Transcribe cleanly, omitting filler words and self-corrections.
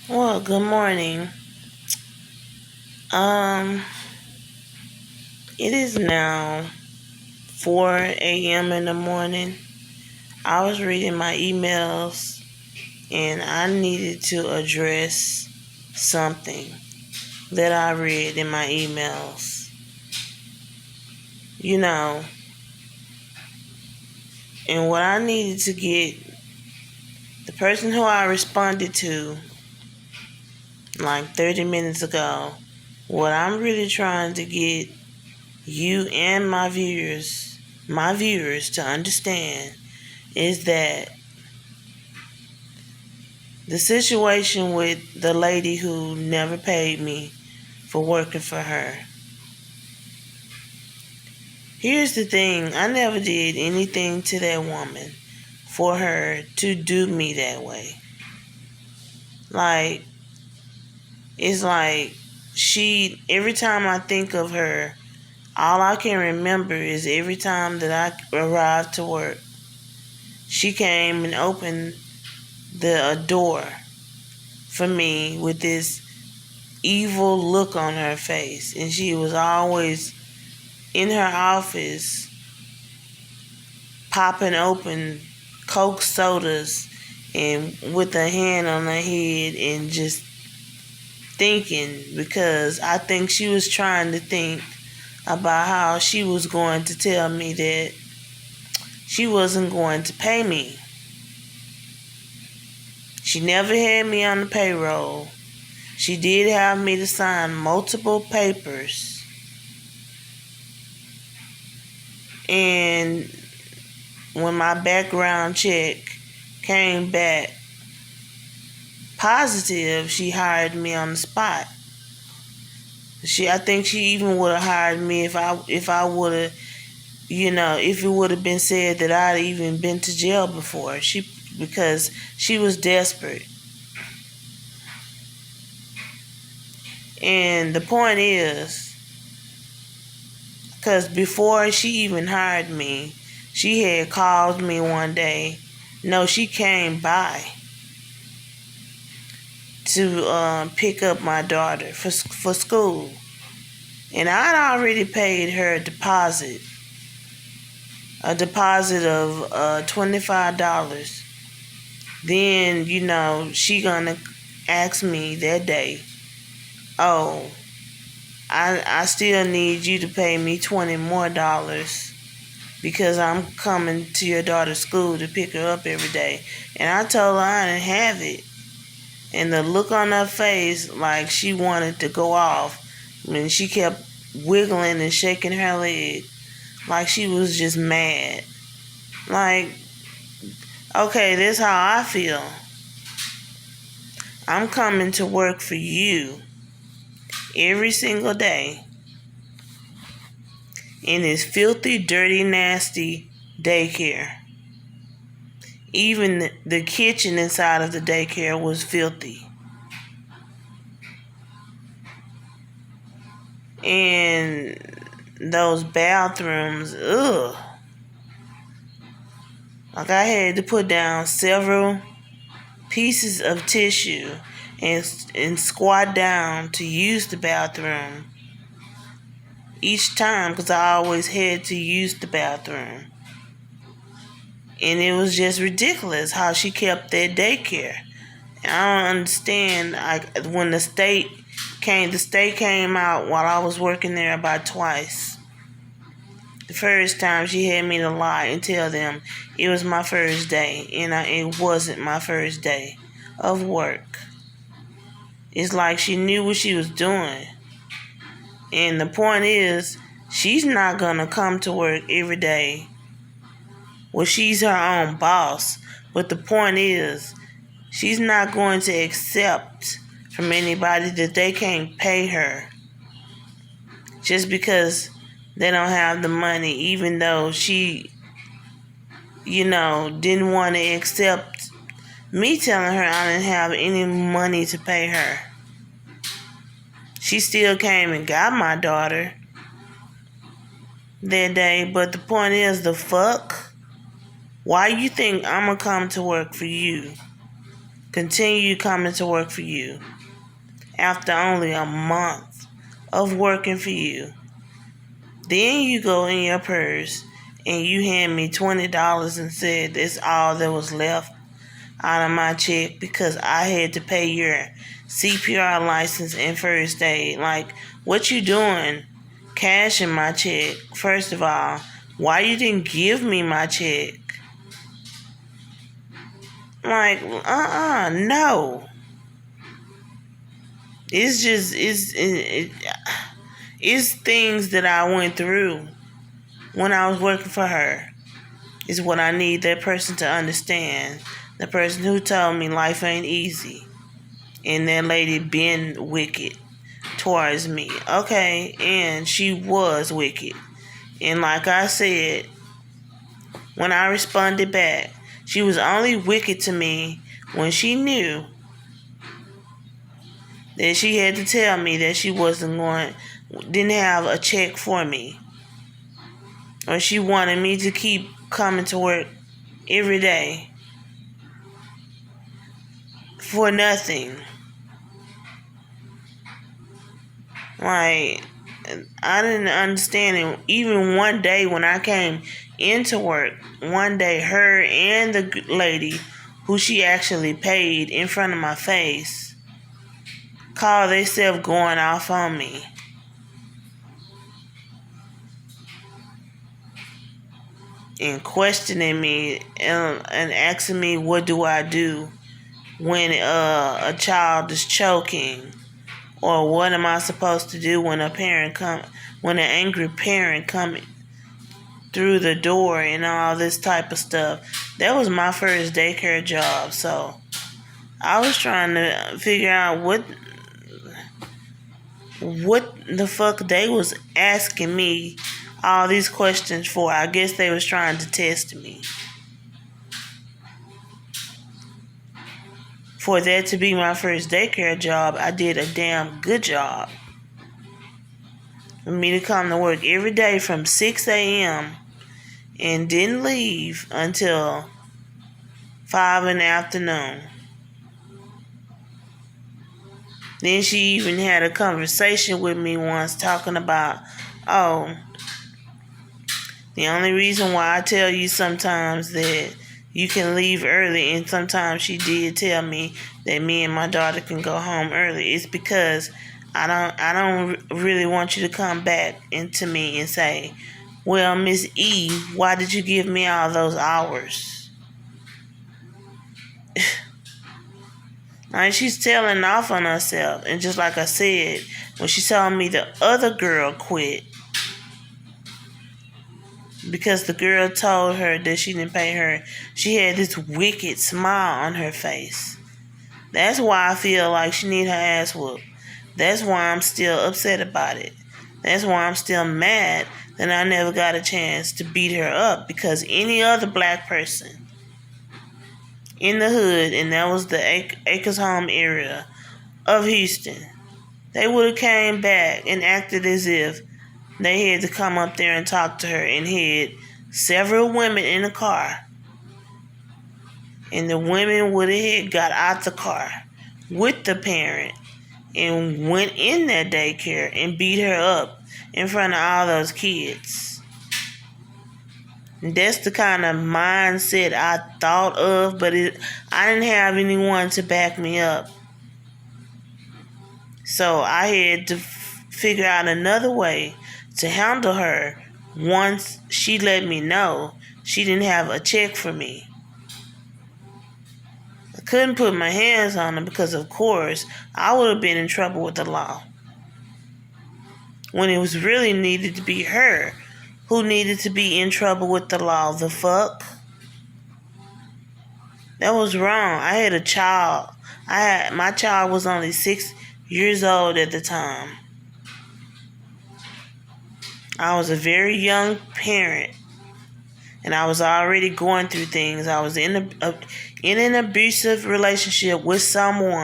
Well, good morning. Um, it is now 4 a.m. in the morning. I was reading my emails and I needed to address something that I read in my emails. You know, and what I needed to get the person who I responded to like 30 minutes ago, what I'm really trying to get you and my viewers to understand is that the situation with the lady who never paid me for working for her. Here's the thing, I never did anything to that woman for her to do me that way. Like, it's like every time I think of her, all I can remember is every time that I arrived to work, she came and opened the door for me with this evil look on her face. And she was always in her office popping open Coke sodas and with her hand on her head and just thinking, because I think she was trying to think about how she was going to tell me that she wasn't going to pay me. She never had me on the payroll. She did have me to sign multiple papers. And when my background check came back positive, she hired me on the spot. I think she even would have hired me if I would have, if it would have been said that I'd even been to jail before. Because she was desperate. And the point is, because before she even hired me, she had called me one day. No, she came by to pick up my daughter for school. And I'd already paid her a deposit of $25. Then, she gonna ask me that day, oh, I still need you to pay me $20 more because I'm coming to your daughter's school to pick her up every day. And I told her I didn't have it. And the look on her face, like she wanted to go off. I mean, she kept wiggling and shaking her leg like she was just mad. Like, okay, this is how I feel. I'm coming to work for you every single day in this filthy, dirty, nasty daycare. Even the kitchen inside of the daycare was filthy. And those bathrooms, ugh. Like, I had to put down several pieces of tissue and squat down to use the bathroom each time, because I always had to use the bathroom. And it was just ridiculous how she kept that daycare. And I don't understand. When the state came out while I was working there about twice. The first time she had me to lie and tell them it was my first day, and it wasn't my first day of work. It's like she knew what she was doing. And the point is, she's not going to come to work every day. Well, she's her own boss. But the point is, she's not going to accept from anybody that they can't pay her just because they don't have the money, even though she, didn't want to accept me telling her I didn't have any money to pay her. She still came and got my daughter that day, but the point is, the fuck? Why you think I'm gonna come to work for you? continue coming to work for you after only a month of working for you. Then you go in your purse and you hand me $20 and said that's all that was left out of my check because I had to pay your CPR license and first aid. Like, what you doing cashing my check? First of all, why you didn't give me my check? Like, no. It's just, it's things that I went through when I was working for her. Is what I need that person to understand. The person who told me life ain't easy. And that lady been wicked towards me. Okay, and she was wicked. And like I said, when I responded back, she was only wicked to me when she knew that she had to tell me that she didn't have a check for me. Or she wanted me to keep coming to work every day for nothing. Like, I didn't understand it. Even one day when I came into work, one day her and the lady who she actually paid in front of my face called themselves going off on me. And questioning me and asking me what do I do when a child is choking, or what am I supposed to do when when an angry parent come through the door and all this type of stuff. That was my first daycare job, so I was trying to figure out what the fuck they was asking me all these questions for. I guess they was trying to test me. For that to be my first daycare job, I did a damn good job. For me to come to work every day from 6 a.m. and didn't leave until 5 in the afternoon. Then she even had a conversation with me once talking about, the only reason why I tell you sometimes that you can leave early, and sometimes she did tell me that me and my daughter can go home early, is because I don't really want you to come back into me and say, well, Miss E, why did you give me all those hours? Like, she's telling off on herself. And just like I said, when she told me the other girl quit because the girl told her that she didn't pay her, she had this wicked smile on her face. That's why I feel like she need her ass whooped. That's why I'm still upset about it. That's why I'm still mad that I never got a chance to beat her up, because any other black person in the hood, and that was the Acres Home area of Houston, they would have came back and acted as if they had to come up there and talk to her, and had several women in the car. And the women would have got out the car with the parent and went in that daycare and beat her up in front of all those kids. And that's the kind of mindset I thought of, but I didn't have anyone to back me up. So I had to figure out another way to handle her once she let me know she didn't have a check for me. I couldn't put my hands on her because, of course, I would have been in trouble with the law. When it was really needed to be her who needed to be in trouble with the law. The fuck? That was wrong. I had a child. My child was only 6 years old at the time. I was a very young parent, and I was already going through things. I was in an abusive relationship with someone